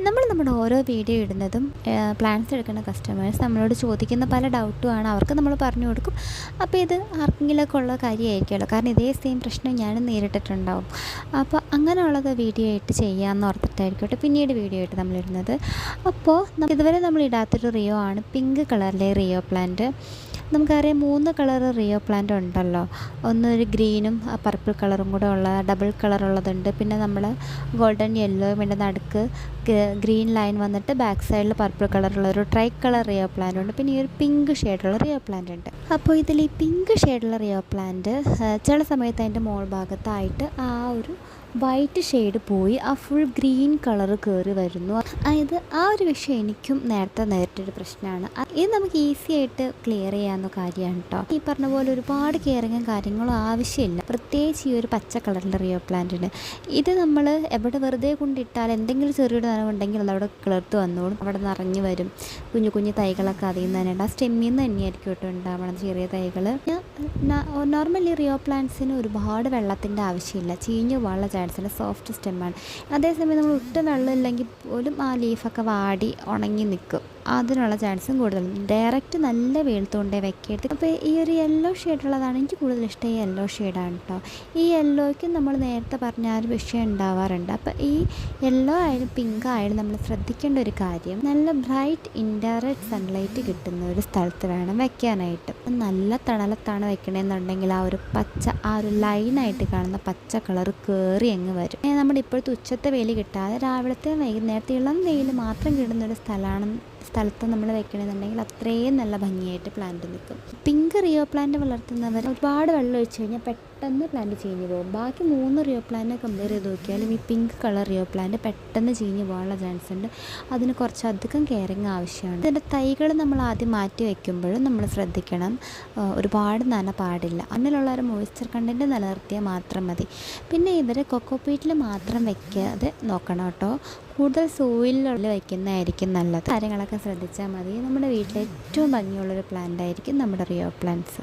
നമ്മുടെ ഓരോ video ഇടുന്നതും plans എടുക്കുന്ന കസ്റ്റമേഴ്സ് നമ്മളോട് ചോദിക്കുന്ന പല ഡൗട്ടുമാണ്, അവർക്ക് നമ്മൾ പറഞ്ഞു കൊടുക്കും. അപ്പോൾ ഇത് ആർക്കെങ്കിലുമൊക്കെ ഉള്ള കാര്യമായിരിക്കുമല്ലോ, കാരണം ഇതേ സെയിം പ്രശ്നം ഞാനും നേരിട്ടിട്ടുണ്ടാവും. അപ്പോൾ അങ്ങനെയുള്ളത് വീഡിയോ ആയിട്ട് ചെയ്യാമെന്ന് ഓർത്തിട്ടായിരിക്കട്ടെ പിന്നീട് വീഡിയോ ആയിട്ട് നമ്മളിടുന്നത്. അപ്പോൾ ഇതുവരെ നമ്മൾ ഇടാത്തൊരു റിയോ ആണ് പിങ്ക് കളറിലെ റിയോ പ്ലാന്റ്. നമുക്കറിയാം 3 കളർ റിയോ പ്ലാന്റ് ഉണ്ടല്ലോ. ഒന്നൊരു ഗ്രീനും പർപ്പിൾ കളറും കൂടെ ഉള്ള ഡബിൾ കളറുള്ളതുണ്ട്. പിന്നെ നമ്മൾ ഗോൾഡൻ യെല്ലോ, പിന്നെ നടുക്ക് ഗ്രീൻ ലൈൻ വന്നിട്ട് ബാക്ക് സൈഡിൽ പർപ്പിൾ കളറുള്ള ഒരു ട്രൈ കളർ റിയോ പ്ലാന്റ് ഉണ്ട്. പിന്നെ ഈ ഒരു പിങ്ക് ഷെയ്ഡുള്ള റിയോ പ്ലാന്റ് ഉണ്ട്. അപ്പോൾ ഇതിൽ ഈ പിങ്ക് ഷെയ്ഡുള്ള റിയോ പ്ലാന്റ് ചില സമയത്ത് അതിൻ്റെ മോൾ ഭാഗത്തായിട്ട് ആ ഒരു വൈറ്റ് ഷെയ്ഡ് പോയി ആ ഫുൾ ഗ്രീൻ കളർ കയറി വരുന്നു. അതായത് ആ ഒരു വിഷയം എനിക്കും നേരത്തെ നേരിട്ടൊരു പ്രശ്നമാണ്. ഇത് നമുക്ക് ഈസി ആയിട്ട് ക്ലിയർ ചെയ്യാവുന്ന കാര്യമാണ് കേട്ടോ. ഈ പറഞ്ഞ പോലെ ഒരുപാട് കെയറിങ്ങും കാര്യങ്ങളും ആവശ്യമില്ല, പ്രത്യേകിച്ച് ഈ ഒരു പച്ച കളറിലെ റിയോ പ്ലാന്റിന്. ഇത് നമ്മൾ എവിടെ വെറുതെ കൊണ്ടിട്ടാൽ എന്തെങ്കിലും ചെറിയൊരു നനവുണ്ടെങ്കിൽ അതവിടെ കിളിർത്ത് വന്നോളും, അവിടെ നിറഞ്ഞു വരും. കുഞ്ഞു കുഞ്ഞു തൈകളൊക്കെ അതിൽ നിന്ന് തന്നെ ഉണ്ട്. ആ സ്റ്റെമ്മിൽ നിന്ന് തന്നെയായിരിക്കും കേട്ടോ ഉണ്ടാവണം ചെറിയ തൈകൾ. നോർമലി റിയോ പ്ലാന്റ്സിന് ഒരുപാട് വെള്ളത്തിൻ്റെ ആവശ്യമില്ല, ചീഞ്ഞു പോകാനുള്ള ചാൻസിന് സോഫ്റ്റ് സ്റ്റെമ്മാണ്. അതേസമയം നമ്മൾ ഒട്ടും വെള്ളമില്ലെങ്കിൽ പോലും ആ ലീഫൊക്കെ വാടി ഉണങ്ങി നിൽക്കും, അതിനുള്ള ചാൻസും കൂടുതലുണ്ട്. ഡയറക്റ്റ് നല്ല വെയിലത്തുകൊണ്ടേ വെക്കരുത്. അപ്പോൾ ഈ ഒരു യെല്ലോ ഷെയ്ഡുള്ളതാണ് എനിക്ക് കൂടുതൽ ഇഷ്ടം. ഈ യെല്ലോ ഷെയ്ഡാണ് കേട്ടോ. ഈ യെല്ലോയ്ക്ക് നമ്മൾ നേരത്തെ പറഞ്ഞ ആ ഒരു വിഷയം ഉണ്ടാവാറുണ്ട്. അപ്പോൾ ഈ യെല്ലോ ആയാലും പിങ്ക് ആയാലും നമ്മൾ ശ്രദ്ധിക്കേണ്ട ഒരു കാര്യം, നല്ല ബ്രൈറ്റ് ഇൻഡയറക്റ്റ് സൺലൈറ്റ് കിട്ടുന്ന ഒരു സ്ഥലത്ത് വേണം വെക്കാനായിട്ട്. നല്ല തണലത്താണ് വെക്കണമെന്നുണ്ടെങ്കിൽ ആ ഒരു പച്ച, ആ ഒരു ലൈനായിട്ട് കാണുന്ന പച്ച കളർ കയറി അങ്ങ് വരും. നമ്മുടെ ഇപ്പോഴത്തെ ഉച്ചത്തെ വെയിൽ കിട്ടാതെ രാവിലത്തെ വൈകുന്നേരത്തെ ഇളം വെയിൽ മാത്രം കിട്ടുന്നൊരു സ്ഥലത്ത് നമ്മൾ വെക്കണമെന്നുണ്ടെങ്കിൽ അത്രയും നല്ല ഭംഗിയായിട്ട് പ്ലാന്റ് നിൽക്കും. പിങ്ക് റിയോ പ്ലാന്റ് വളർത്തുന്നവർ ഒരുപാട് വെള്ളം ഒഴിച്ച് കഴിഞ്ഞാൽ പെട്ടെന്ന് പ്ലാന്റ് ചീഞ്ഞ് പോകും. ബാക്കി 3 റിയോ പ്ലാന്റ് കമ്പയർ ചെയ്ത് നോക്കിയാലും ഈ പിങ്ക് കളർ റിയോ പ്ലാന്റ് പെട്ടെന്ന് ചീഞ്ഞ് പോകാനുള്ള ചാൻസ് ഉണ്ട്. അതിന് കുറച്ചധികം കെയറിങ് ആവശ്യമാണ്. ഇതിൻ്റെ തൈകൾ നമ്മൾ ആദ്യം മാറ്റി വയ്ക്കുമ്പോഴും നമ്മൾ ശ്രദ്ധിക്കണം, ഒരുപാട് നന പാടില്ല. അതിലുള്ള ഒരു മോയ്സ്ചർ കണ്ടൻറ്റ് നിലനിർത്തിയാൽ മാത്രം മതി. പിന്നെ ഇവരെ കൊക്കോപീറ്റിൽ മാത്രം വയ്ക്കാതെ നോക്കണം കേട്ടോ, കൂടുതൽ സോയിലുള്ള വയ്ക്കുന്നതായിരിക്കും നല്ലത്. കാര്യങ്ങളൊക്കെ ശ്രദ്ധിച്ചാൽ മതി. നമ്മുടെ വീട്ടിൽ ഏറ്റവും ഭംഗിയുള്ളൊരു പ്ലാന്റ് ആയിരിക്കും നമ്മുടെ റിയോ പ്ലാന്റ്സ്.